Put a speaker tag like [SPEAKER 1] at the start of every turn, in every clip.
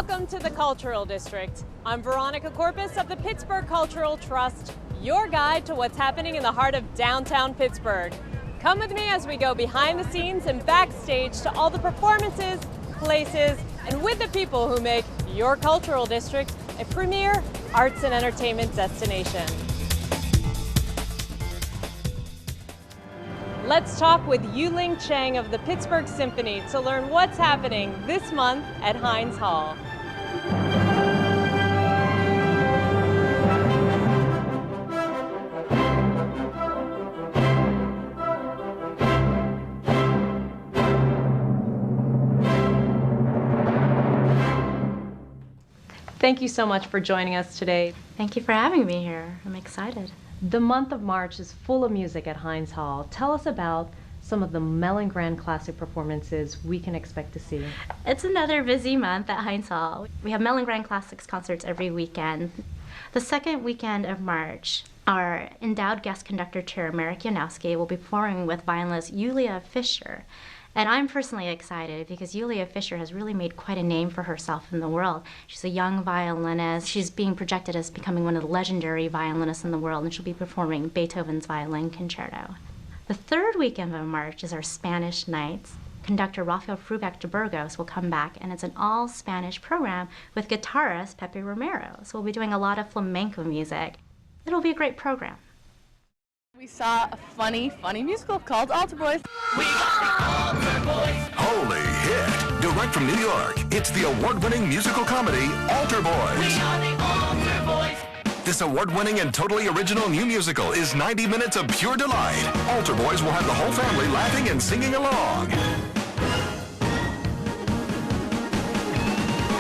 [SPEAKER 1] Welcome to the Cultural District. I'm Veronica Corpus of the Pittsburgh Cultural Trust, your guide to what's happening in the heart of downtown Pittsburgh. Come with me as we go behind the scenes and backstage to all the performances, places, and with the people who make your cultural district a premier arts and entertainment destination. Let's talk with Yu-Ling Cheng of the Pittsburgh Symphony to learn what's happening this month at Hahn Hall. Thank you so much for joining us today.
[SPEAKER 2] Thank you for having me here. I'm excited.
[SPEAKER 1] The month of March is full of music at Hahn Hall. Tell us about some of the Mellon Grand Classic performances we can expect to see.
[SPEAKER 2] It's another busy month at Hahn Hall. We have Mellon Grand Classics concerts every weekend. The second weekend of March, our endowed guest conductor chair, Merrick Yanowski, will be performing with violinist Yulia Fisher. And I'm personally excited because Yulia Fisher has really made quite a name for herself in the world. She's a young violinist. She's being projected as becoming one of the legendary violinists in the world, and she'll be performing Beethoven's Violin Concerto. The third weekend of March is our Spanish Nights. Conductor Rafael Frubeck de Burgos will come back, and it's an all-Spanish program with guitarist Pepe Romero. So we'll be doing a lot of flamenco music. It'll be a great program.
[SPEAKER 3] We saw a funny musical called Altar Boys.
[SPEAKER 4] We got the Altar Boys. Holy hit! Direct from New York, it's the award-winning musical comedy Altar Boys. We are the Altar Boys. This award-winning and totally original new musical is 90 minutes of pure delight. Altar Boys will have the whole family laughing and singing along.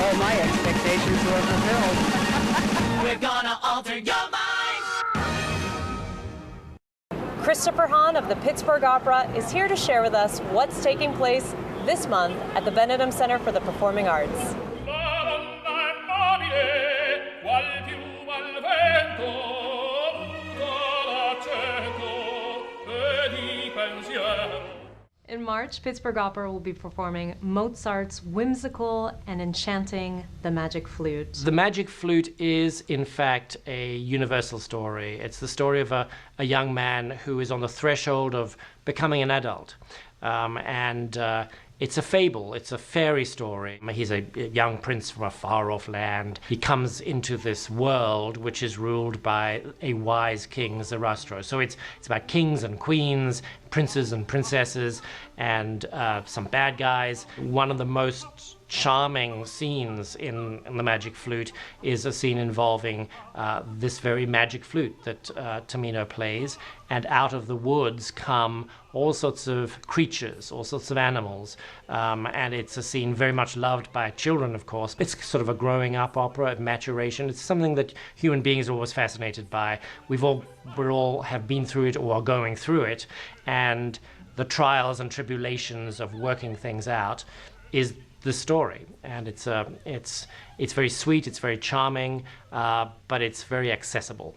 [SPEAKER 3] All my expectations were fulfilled.
[SPEAKER 5] We're gonna alter your mind.
[SPEAKER 1] Christopher Hahn of the Pittsburgh Opera is here to share with us what's taking place this month at the Benedum Center for the Performing Arts. In March, Pittsburgh Opera will be performing Mozart's whimsical and enchanting The Magic Flute.
[SPEAKER 6] The Magic Flute is, in fact, a universal story. It's the story of a young man who is on the threshold of becoming an adult. It's a fable, it's a fairy story. He's a young prince from a far-off land. He comes into this world which is ruled by a wise king, Zarastro. So it's about kings and queens, princes and princesses, and some bad guys. One of the most charming scenes in The Magic Flute is a scene involving this very magic flute that Tamino plays, and out of the woods come all sorts of creatures, all sorts of animals, and it's a scene very much loved by children, of course. It's sort of a growing up opera of maturation. It's something that human beings are always fascinated by. We all have been through it or are going through it, and the trials and tribulations of working things out is the story, and it's very sweet, it's very charming, but it's very accessible.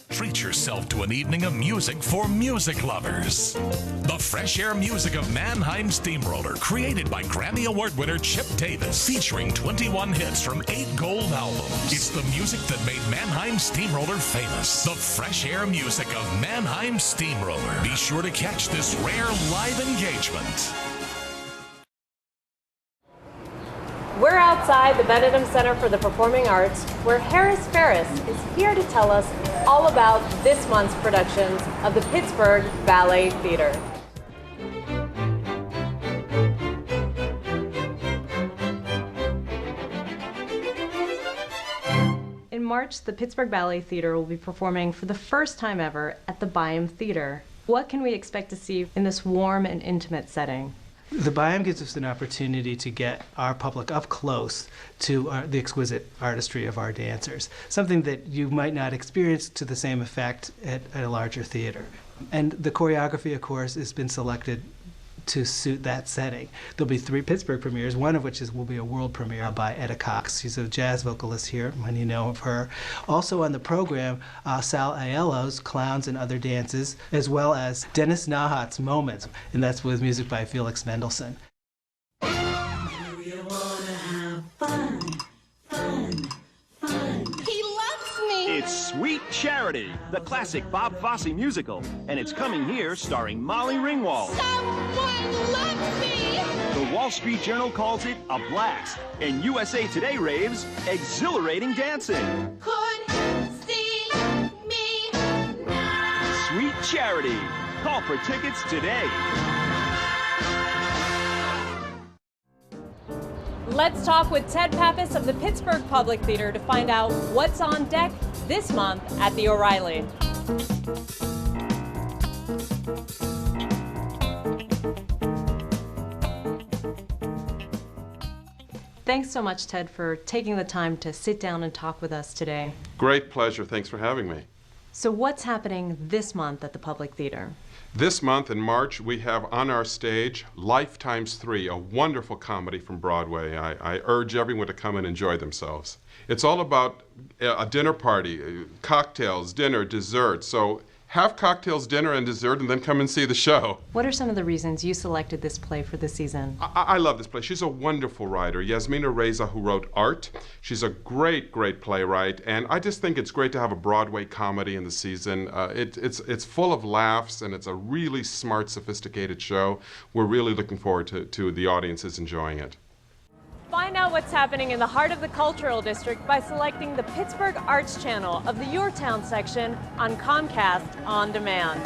[SPEAKER 7] Treat yourself to an evening of music for music lovers. The fresh air music of Mannheim Steamroller, created by Grammy Award winner Chip Davis, featuring 21 hits from 8 gold albums. It's the music that made Mannheim Steamroller famous. The fresh air music of Mannheim Steamroller. Be sure to catch this rare live engagement.
[SPEAKER 1] We're outside the Benedum Center for the Performing Arts, where Ferris is here to tell us all about this month's productions of the Pittsburgh Ballet Theater. In March, the Pittsburgh Ballet Theater will be performing for the first time ever at the Byam Theater. What can we expect to see in this warm and intimate setting?
[SPEAKER 8] The Byam gives us an opportunity to get our public up close to the exquisite artistry of our dancers, something that you might not experience to the same effect at a larger theater. And the choreography, of course, has been selected to suit that setting. There'll be 3 Pittsburgh premieres, one of which will be a world premiere by Etta Cox. She's a jazz vocalist here, when you know of her. Also on the program, Sal Aiello's Clowns and Other Dances, as well as Dennis Nahat's Moments, and that's with music by Felix Mendelssohn.
[SPEAKER 5] Do you wanna have fun? Charity, the classic Bob Fosse musical, and it's coming here starring Molly Ringwald.
[SPEAKER 9] Someone loves me!
[SPEAKER 5] The Wall Street Journal calls it a blast, and USA Today raves exhilarating dancing.
[SPEAKER 9] Could see me now.
[SPEAKER 5] Sweet Charity. Call for tickets today.
[SPEAKER 1] Let's talk with Ted Pappas of the Pittsburgh Public Theater to find out what's on deck this month at the O'Reilly. Thanks so much, Ted, for taking the time to sit down and talk with us today.
[SPEAKER 10] Great pleasure. Thanks for having me.
[SPEAKER 1] So what's happening this month at the Public Theater?
[SPEAKER 10] This month in March, we have on our stage Life Times 3, a wonderful comedy from Broadway. I urge everyone to come and enjoy themselves. It's all about a dinner party, cocktails, dinner, dessert. So have cocktails, dinner, and dessert, and then come and see the show.
[SPEAKER 1] What are some of the reasons you selected this play for the season?
[SPEAKER 10] I love this play. She's a wonderful writer, Yasmina Reza, who wrote Art. She's a great, great playwright, and I just think it's great to have a Broadway comedy in the season. It's full of laughs, and it's a really smart, sophisticated show. We're really looking forward to the audiences enjoying it.
[SPEAKER 1] Find out what's happening in the heart of the Cultural District by selecting the Pittsburgh Arts Channel of the Your Town section on Comcast On Demand.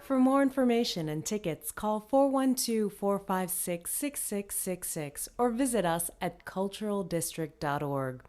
[SPEAKER 1] For more information and tickets, call 412-456-6666 or visit us at culturaldistrict.org.